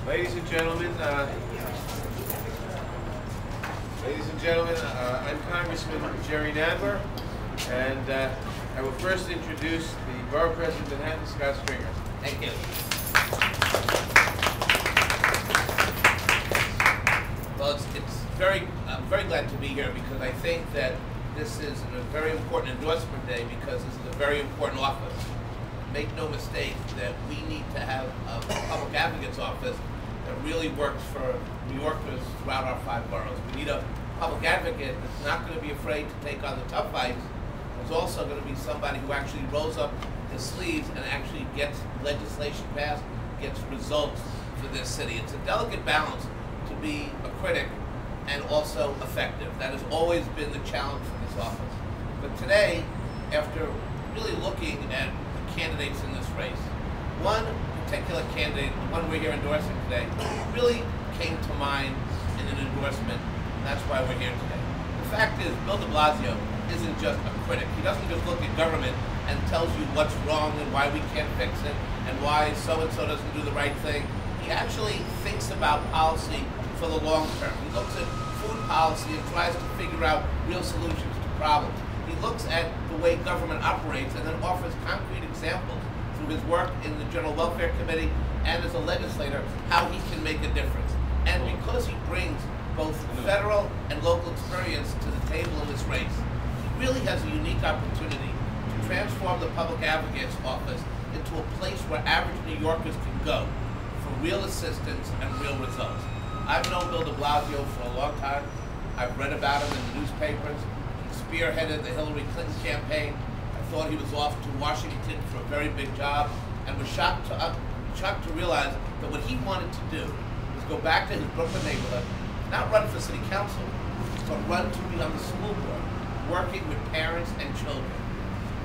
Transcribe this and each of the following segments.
Ladies and gentlemen, I'm Congressman Jerry Nadler, and I will first introduce the Borough President of Manhattan, Scott Stringer. Thank you. Well, I'm very glad to be here because I think that this is a very important endorsement day because this is a very important office. Make no mistake that we need to have a public advocate's office that really works for New Yorkers throughout our 5 boroughs. We need a public advocate that's not going to be afraid to take on the tough fights. There's also going to be somebody who actually rolls up his sleeves and actually gets legislation passed, gets results for this city. It's a delicate balance to be a critic and also effective. That has always been the challenge for this office. But today, after really looking at the candidates in this race, one particular candidate, the one we're here endorsing today, really came to mind in an endorsement, and that's why we're here today. The fact is, Bill de Blasio isn't just a critic. He doesn't just look at government and tells you what's wrong and why we can't fix it and why so-and-so doesn't do the right thing. He actually thinks about policy for the long term. He looks at food policy and tries to figure out real solutions to problems. He looks at the way government operates and then offers concrete examples through his work in the General Welfare Committee and as a legislator how he can make a difference. And because he brings both federal and local experience to the table in this race, he really has a unique opportunity to transform the public advocate's office into a place where average New Yorkers can go for real assistance and real results. I've known Bill de Blasio for a long time. I've read about him in the newspapers. He spearheaded the Hillary Clinton campaign. I thought he was off to Washington for a very big job and was shocked to realize that what he wanted to do was go back to his Brooklyn neighborhood, not run for city council, but run to be on the school board, working with parents and children.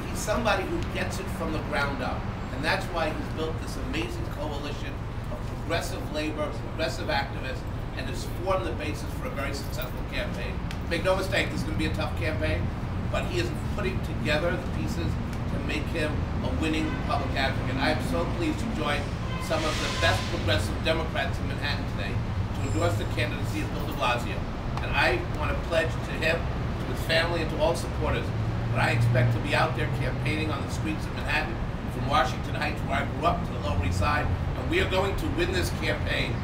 He's somebody who gets it from the ground up, and that's why he's built this amazing coalition of progressive labor, progressive activists, and has formed the basis for a very successful campaign. Make no mistake, this is going to be a tough campaign, but he is putting together the pieces to make him a winning public advocate. I am so pleased to join some of the best progressive Democrats in Manhattan today to endorse the candidacy of Bill de Blasio. And I want to pledge to him, to his family, and to all supporters that I expect to be out there campaigning on the streets of Manhattan, from Washington Heights, where I grew up, to the Lower East Side. And we are going to win this campaign.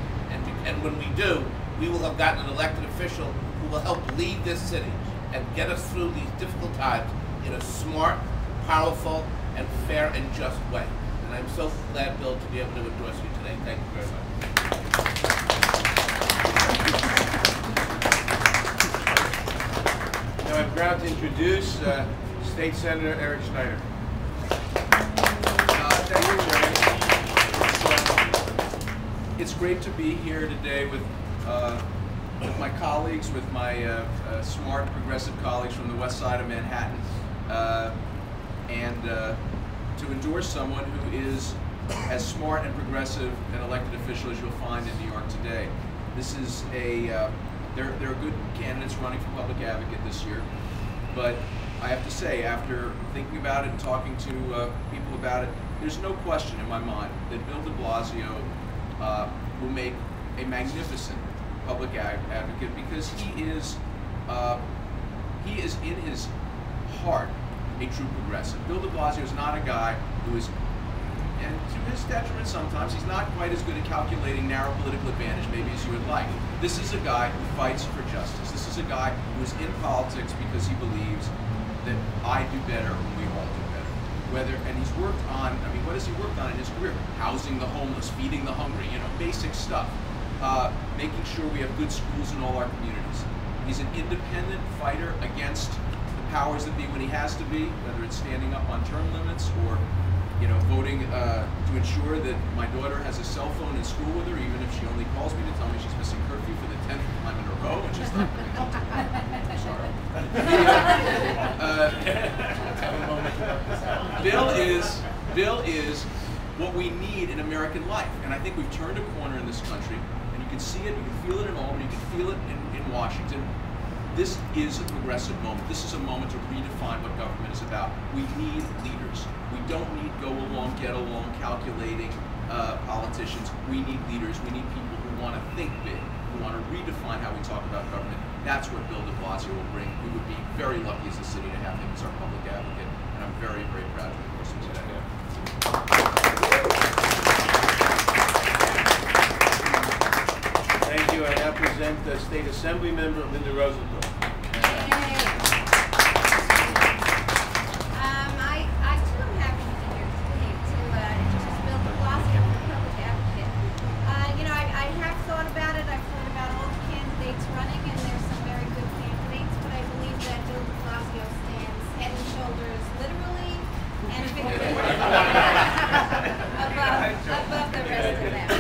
And when we do, we will have gotten an elected official who will help lead this city and get us through these difficult times in a smart, powerful, and fair and just way. And I'm so glad, Bill, to be able to endorse you today. Thank you very much. Now I'm proud to introduce State Senator Eric Schneider. Thank you, Jerry. It's great to be here today with my colleagues, with my smart, progressive colleagues from the west side of Manhattan, and to endorse someone who is as smart and progressive an elected official as you'll find in New York today. This is there are good candidates running for public advocate this year, but I have to say, after thinking about it and talking to people about it, there's no question in my mind that Bill de Blasio will make a magnificent public advocate because he is in his heart a true progressive. Bill de Blasio is not a guy who is, and to his detriment sometimes, he's not quite as good at calculating narrow political advantage maybe as you would like. This is a guy who fights for justice. This is a guy who is in politics because he believes that I do better when we all do better. And he's worked on, I mean, what has he worked on in his career? Housing the homeless, feeding the hungry, basic stuff. Making sure we have good schools in all our communities. He's an independent fighter against the powers that be when he has to be, whether it's standing up on term limits or voting to ensure that my daughter has a cell phone in school with her, even if she only calls me to tell me she's missing curfew for the 10th time in a row, which is not very good. Sorry. Bill is what we need in American life, and I think we've turned a corner in this country, and you can see it, you can feel it in Albany, you can feel it in Washington. This is a progressive moment. This is a moment to redefine what government is about. We need leaders. We don't need go along, get along, calculating politicians. We need leaders. We need people who want to think big, who want to redefine how we talk about government. That's what Bill de Blasio will bring. We would be very lucky as a city to have him as our public advocate, and I'm very, very proud to endorse him today. Thank you. I now present the State Assembly member Linda Rosenthal. I too am happy to be here today to introduce Bill de Blasio, the public advocate. I have thought about it. I've thought about all the candidates running, and there's some very good candidates, but I believe that Bill de Blasio stands head and shoulders, literally and figuratively, above the rest of them.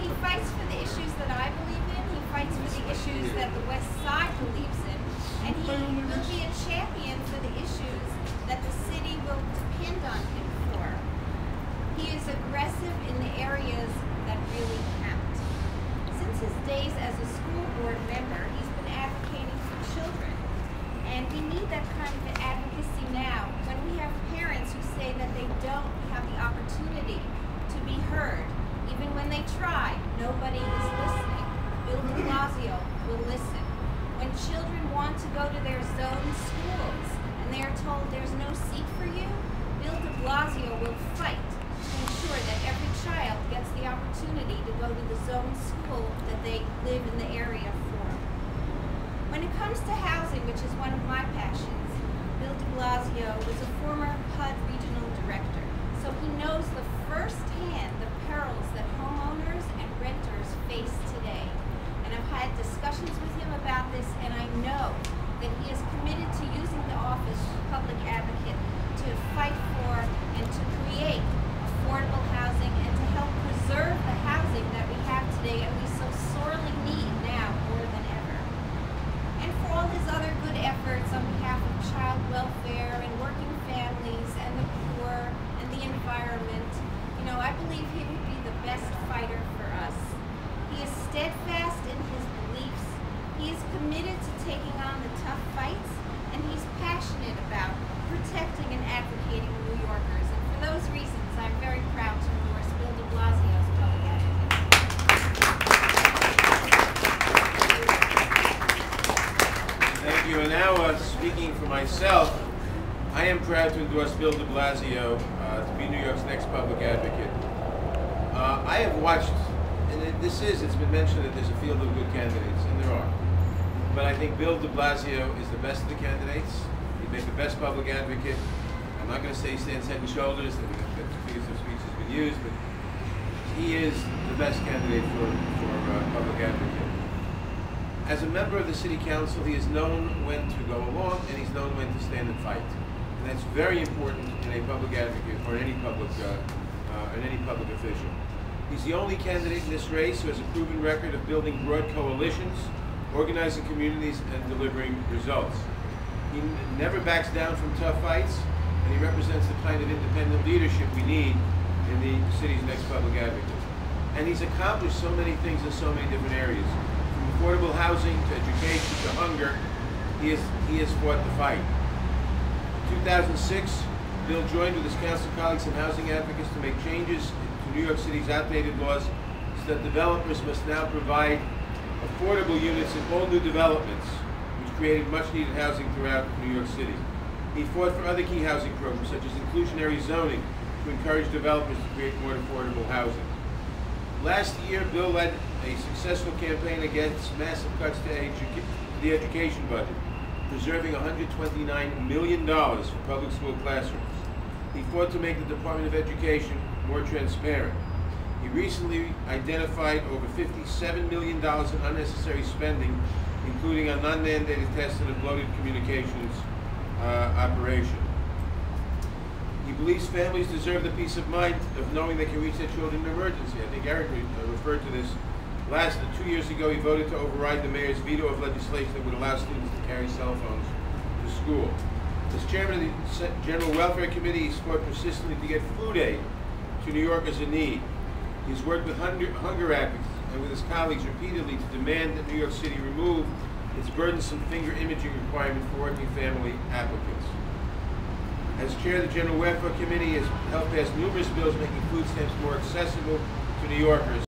He fights for the issues that I believe in. He fights for the issues that the West Side believes in, and he will be a champion for the issues that the city will depend on him for. He is aggressive in the areas that really count. Since his days as a school board member, he's been advocating for children, and we need that kind of advocacy now when we have parents who say that they don't have the opportunity to be heard. Even when they try, nobody is listening. Bill de Blasio will listen. When children want to go to their zone schools and they are told there's no seat for you, Bill de Blasio will fight to ensure that every child gets the opportunity to go to the zone school that they live in the area for. When it comes to housing, which is one of my passions, Bill de Blasio was a former HUD regional director, so he knows the firsthand the perils that homeowners and renters face today. And I've had discussions with him about this, and I know that he is committed to using the office of public advocate to fight for and to create affordable housing and to help preserve the housing that we have today and we so sorely need now more than ever. And for all his other good efforts on behalf of child welfare and working families and the poor and the environment, I believe he would be the best fighter for us. He is steadfast in his beliefs, he is committed to taking on the tough fights, and he's passionate about protecting and advocating New Yorkers. And for those reasons, I'm very proud to endorse Bill de Blasio as public advocate. Thank you. And now, speaking for myself, I am proud to endorse Bill de Blasio to be New York's next public advocate. I have watched, and it's been mentioned that there's a field of good candidates, and there are. But I think Bill de Blasio is the best of the candidates. He'd make the best public advocate. I'm not going to say he stands head and shoulders, and that figures of speech has been used, but he is the best candidate for public advocate. As a member of the City Council, he has known when to go along, and he's known when to stand and fight. And that's very important in a public advocate or in any public official. He's the only candidate in this race who has a proven record of building broad coalitions, organizing communities, and delivering results. He never backs down from tough fights, and he represents the kind of independent leadership we need in the city's next public advocate. And he's accomplished so many things in so many different areas. From affordable housing to education to hunger, he has fought the fight. In 2006, Bill joined with his council colleagues and housing advocates to make changes to New York City's outdated laws so that developers must now provide affordable units in all new developments, which created much-needed housing throughout New York City. He fought for other key housing programs, such as inclusionary zoning, to encourage developers to create more affordable housing. Last year, Bill led a successful campaign against massive cuts to the education budget, preserving $129 million for public school classrooms. He fought to make the Department of Education more transparent. He recently identified over $57 million in unnecessary spending, including a non-mandated test and a bloated communications operation. He believes families deserve the peace of mind of knowing they can reach their children in emergency. I think Eric referred to this. 2 years ago, he voted to override the mayor's veto of legislation that would allow students to carry cell phones to school. As chairman of the General Welfare Committee, he fought persistently to get food aid to New Yorkers in need. He's worked with hunger advocates and with his colleagues repeatedly to demand that New York City remove its burdensome finger imaging requirement for working family applicants. As chair of the General Welfare Committee, he has helped pass numerous bills making food stamps more accessible to New Yorkers.